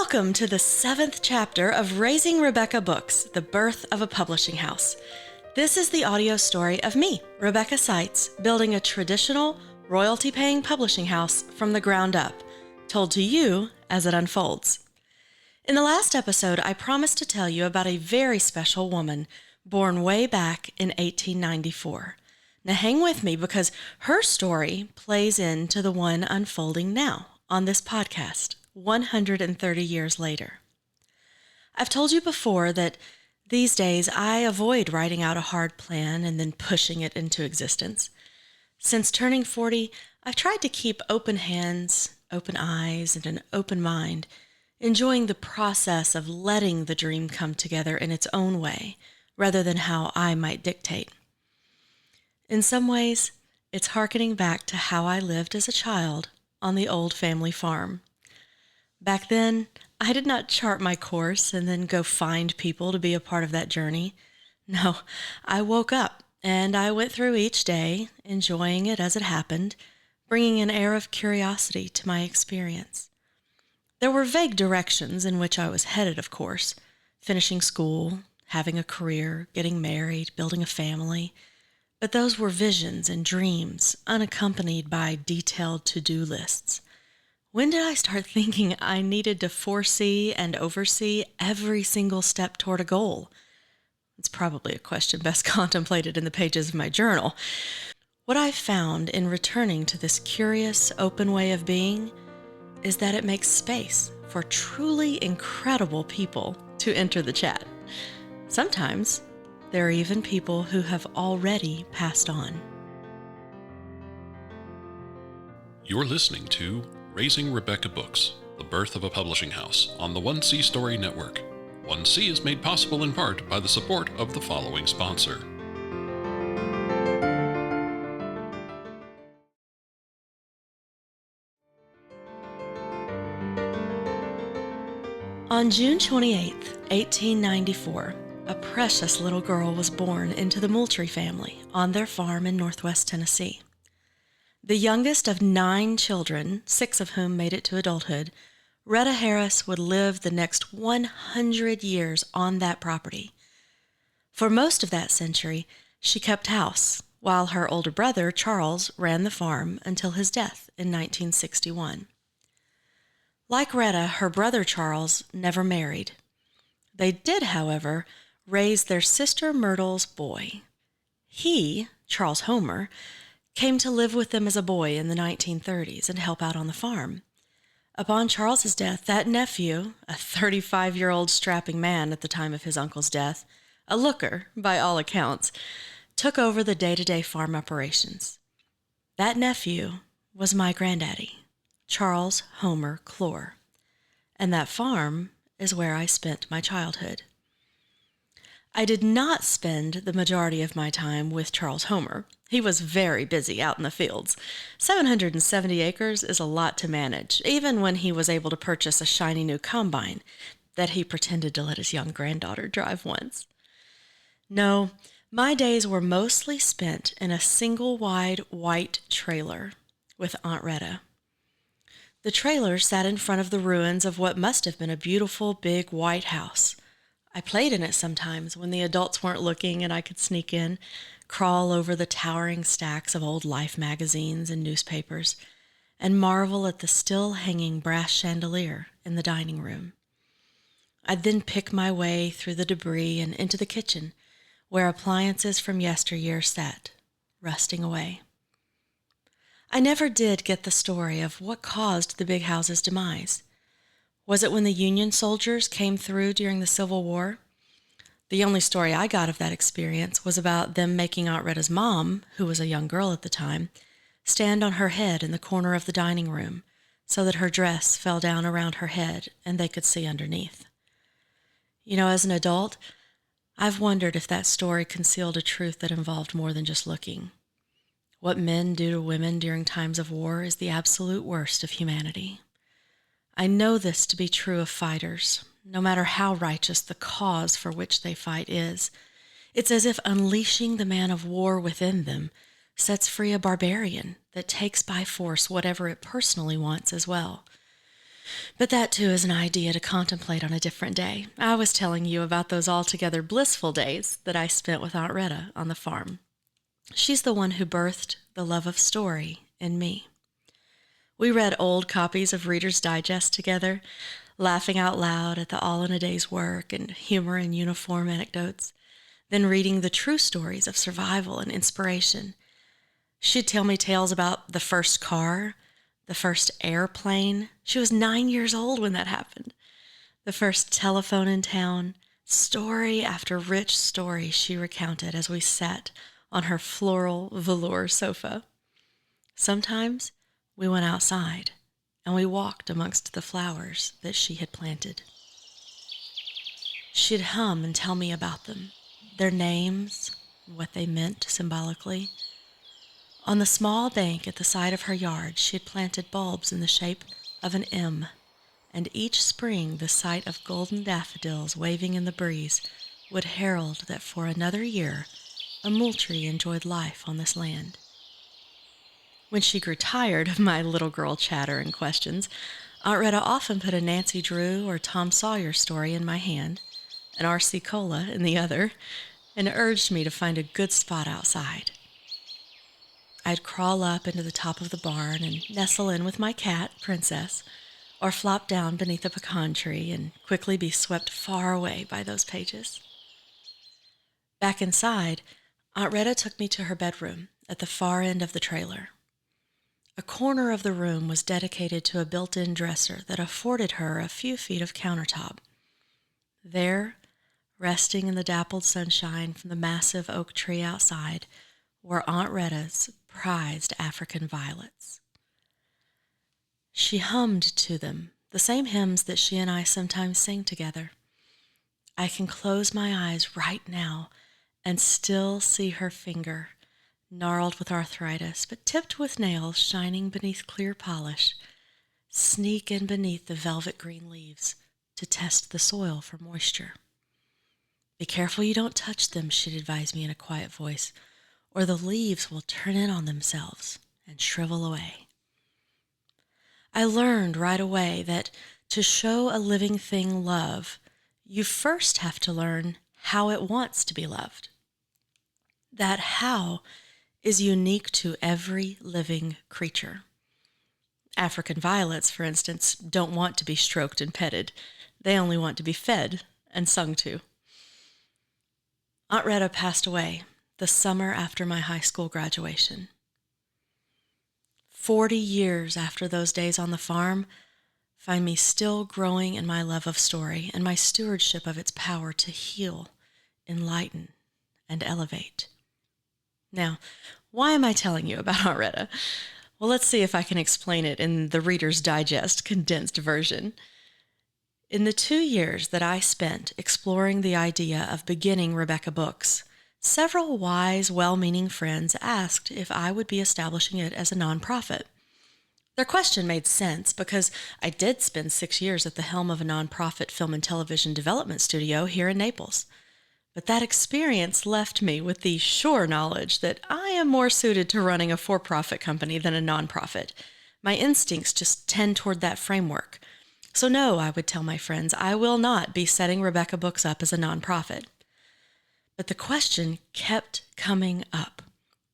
Welcome to the 7th chapter of Raising Rebecca Books, The Birth of a Publishing House. This is the audio story of me, Rebecca Seitz, building a traditional, royalty-paying publishing house from the ground up, told to you as it unfolds. In the last episode, I promised to tell you about a very special woman born way back in 1894. Now hang with me because her story plays into the one unfolding now on this podcast, 130 years later. I've told you before that these days I avoid writing out a hard plan and then pushing it into existence. Since turning 40, I've tried to keep open hands, open eyes, and an open mind, enjoying the process of letting the dream come together in its own way, rather than how I might dictate. In some ways, it's hearkening back to how I lived as a child on the old family farm. Back then, I did not chart my course and then go find people to be a part of that journey. No, I woke up and I went through each day, enjoying it as it happened, bringing an air of curiosity to my experience. There were vague directions in which I was headed, of course: finishing school, having a career, getting married, building a family. But those were visions and dreams, unaccompanied by detailed to-do lists. When did I start thinking I needed to foresee and oversee every single step toward a goal? It's probably a question best contemplated in the pages of my journal. What I've found in returning to this curious, open way of being is that it makes space for truly incredible people to enter the chat. Sometimes there are even people who have already passed on. You're listening to Raising Rebecca Books, The Birth of a Publishing House on the 1C Story Network. 1C is made possible in part by the support of the following sponsor. On June 28, 1894, a precious little girl was born into the Moultrie family on their farm in northwest Tennessee. The youngest of 9 children, 6 of whom made it to adulthood, Retta Harris would live the next 100 years on that property. For most of that century, she kept house, while her older brother, Charles, ran the farm until his death in 1961. Like Retta, her brother Charles never married. They did, however, raise their sister Myrtle's boy. He, Charles Homer, came to live with them as a boy in the 1930s and help out on the farm. Upon Charles's death, that nephew, a 35-year-old strapping man at the time of his uncle's death, a looker by all accounts, took over the day-to-day farm operations. That nephew was my granddaddy, Charles Homer Clore, and that farm is where I spent my childhood. I did not spend the majority of my time with Charles Homer. He was very busy out in the fields. 770 acres is a lot to manage, even when he was able to purchase a shiny new combine that he pretended to let his young granddaughter drive once. No, my days were mostly spent in a single-wide white trailer with Aunt Retta. The trailer sat in front of the ruins of what must have been a beautiful, big white house. I played in it sometimes when the adults weren't looking and I could sneak in, crawl over the towering stacks of old Life magazines and newspapers, and marvel at the still hanging brass chandelier in the dining room. I'd then pick my way through the debris and into the kitchen, where appliances from yesteryear sat, rusting away. I never did get the story of what caused the big house's demise. Was it when the Union soldiers came through during the Civil War? The only story I got of that experience was about them making Aunt Retta's mom, who was a young girl at the time, stand on her head in the corner of the dining room so that her dress fell down around her head and they could see underneath. You know, as an adult, I've wondered if that story concealed a truth that involved more than just looking. What men do to women during times of war is the absolute worst of humanity. I know this to be true of fighters, no matter how righteous the cause for which they fight is. It's as if unleashing the man of war within them sets free a barbarian that takes by force whatever it personally wants as well. But that too is an idea to contemplate on a different day. I was telling you about those altogether blissful days that I spent with Aunt Retta on the farm. She's the one who birthed the love of story in me. We read old copies of Reader's Digest together, laughing out loud at the all in a day's work and humor and uniform anecdotes, then reading the true stories of survival and inspiration. She'd tell me tales about the first car, the first airplane. She was 9 years old when that happened. The first telephone in town. Story after rich story she recounted as we sat on her floral velour sofa. Sometimes we went outside and we walked amongst the flowers that she had planted. She'd hum and tell me about them, their names, what they meant symbolically. On the small bank at the side of her yard, she had planted bulbs in the shape of an M, and each spring the sight of golden daffodils waving in the breeze would herald that for another year a Moultrie enjoyed life on this land. When she grew tired of my little girl chatter and questions, Aunt Retta often put a Nancy Drew or Tom Sawyer story in my hand, an R.C. Cola in the other, and urged me to find a good spot outside. I'd crawl up into the top of the barn and nestle in with my cat, Princess, or flop down beneath a pecan tree and quickly be swept far away by those pages. Back inside, Aunt Retta took me to her bedroom at the far end of the trailer. A corner of the room was dedicated to a built-in dresser that afforded her a few feet of countertop. There, resting in the dappled sunshine from the massive oak tree outside, were Aunt Retta's prized African violets. She hummed to them, the same hymns that she and I sometimes sing together. I can close my eyes right now and still see her finger, gnarled with arthritis, but tipped with nails shining beneath clear polish, sneak in beneath the velvet green leaves to test the soil for moisture. Be careful you don't touch them, she'd advise me in a quiet voice, or the leaves will turn in on themselves and shrivel away. I learned right away that to show a living thing love, you first have to learn how it wants to be loved. That how is unique to every living creature. African violets, for instance, don't want to be stroked and petted. They only want to be fed and sung to. Aunt Retta passed away the summer after my high school graduation. 40 years after those days on the farm find me still growing in my love of story and my stewardship of its power to heal, enlighten, and elevate. Now, why am I telling you about Aunt Retta? Well, let's see if I can explain it in the Reader's Digest condensed version. In the 2 years that I spent exploring the idea of beginning Rebeca Books, several wise, well-meaning friends asked if I would be establishing it as a nonprofit. Their question made sense because I did spend 6 years at the helm of a nonprofit film and television development studio here in Naples. But that experience left me with the sure knowledge that I am more suited to running a for-profit company than a nonprofit. My instincts just tend toward that framework. So no, I would tell my friends, I will not be setting Rebeca Books up as a nonprofit. But the question kept coming up.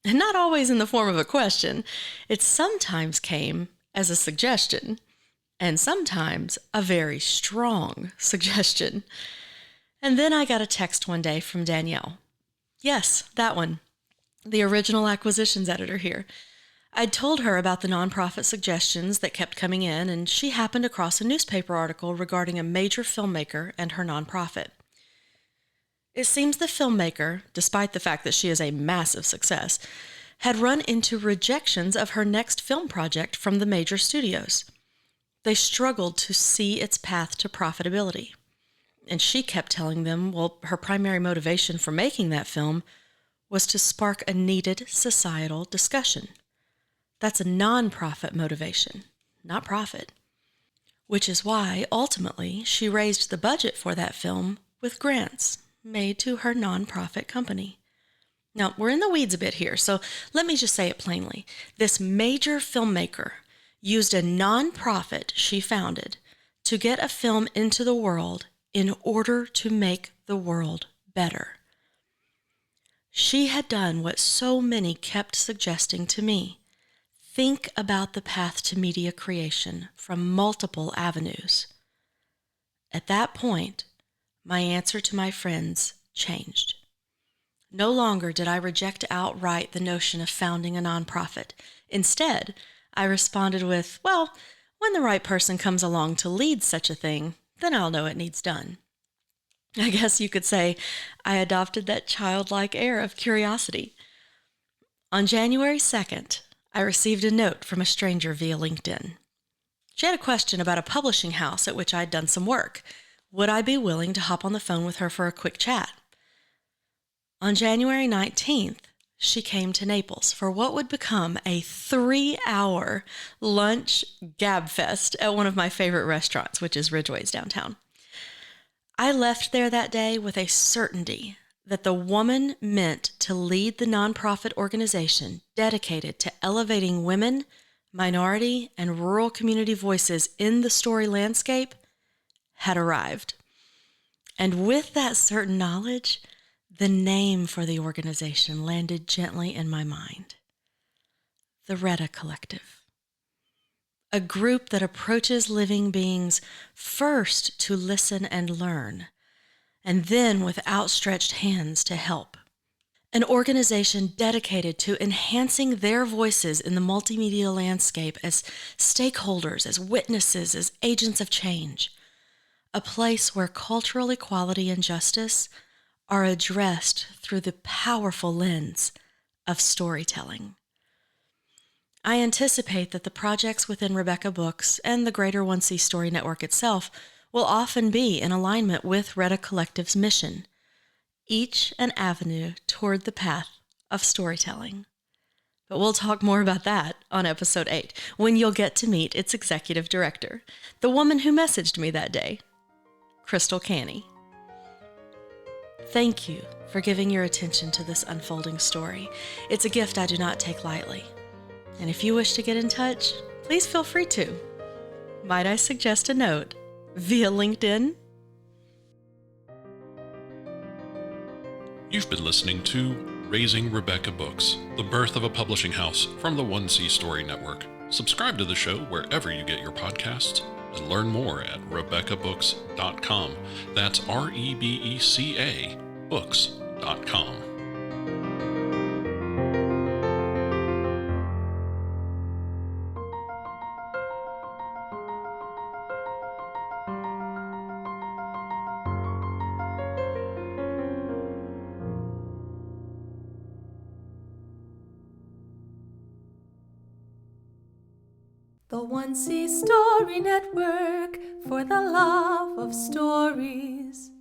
And not always in the form of a question. It sometimes came as a suggestion, and sometimes a very strong suggestion. And then I got a text one day from Danielle. Yes, that one, the original acquisitions editor here. I'd told her about the nonprofit suggestions that kept coming in, and she happened across a newspaper article regarding a major filmmaker and her nonprofit. It seems the filmmaker, despite the fact that she is a massive success, had run into rejections of her next film project from the major studios. They struggled to see its path to profitability. And she kept telling them, well, her primary motivation for making that film was to spark a needed societal discussion. That's a non-profit motivation, not profit. Which is why, ultimately, she raised the budget for that film with grants made to her non-profit company. Now, we're in the weeds a bit here, so let me just say it plainly. This major filmmaker used a nonprofit she founded to get a film into the world in order to make the world better. She had done what so many kept suggesting to me. Think about the path to media creation from multiple avenues. At that point, my answer to my friends changed. No longer did I reject outright the notion of founding a nonprofit. Instead, I responded with, well, when the right person comes along to lead such a thing, then I'll know it needs done. I guess you could say I adopted that childlike air of curiosity. On January 2nd, I received a note from a stranger via LinkedIn. She had a question about a publishing house at which I'd done some work. Would I be willing to hop on the phone with her for a quick chat? On January 19th, she came to Naples for what would become a 3-hour lunch gabfest at one of my favorite restaurants, which is Ridgway's downtown. I left there that day with a certainty that the woman meant to lead the nonprofit organization dedicated to elevating women, minority, and rural community voices in the story landscape had arrived. And with that certain knowledge, the name for the organization landed gently in my mind. The Retta Collective. A group that approaches living beings first to listen and learn, and then with outstretched hands to help. An organization dedicated to enhancing their voices in the multimedia landscape as stakeholders, as witnesses, as agents of change. A place where cultural equality and justice are addressed through the powerful lens of storytelling. I anticipate that the projects within Rebeca Books and the greater 1C Story Network itself will often be in alignment with Retta Collective's mission, each an avenue toward the path of storytelling. But we'll talk more about that on episode 8, when you'll get to meet its executive director, the woman who messaged me that day, Crystal Canny. Thank you for giving your attention to this unfolding story. It's a gift I do not take lightly. And if you wish to get in touch, please feel free to. Might I suggest a note via LinkedIn? You've been listening to Raising Rebeca Books, the birth of a publishing house from the 1C Story Network. Subscribe to the show wherever you get your podcasts and learn more at RebecaBooks.com. That's REBECA books.com. The 1C Story Network, for the love of stories.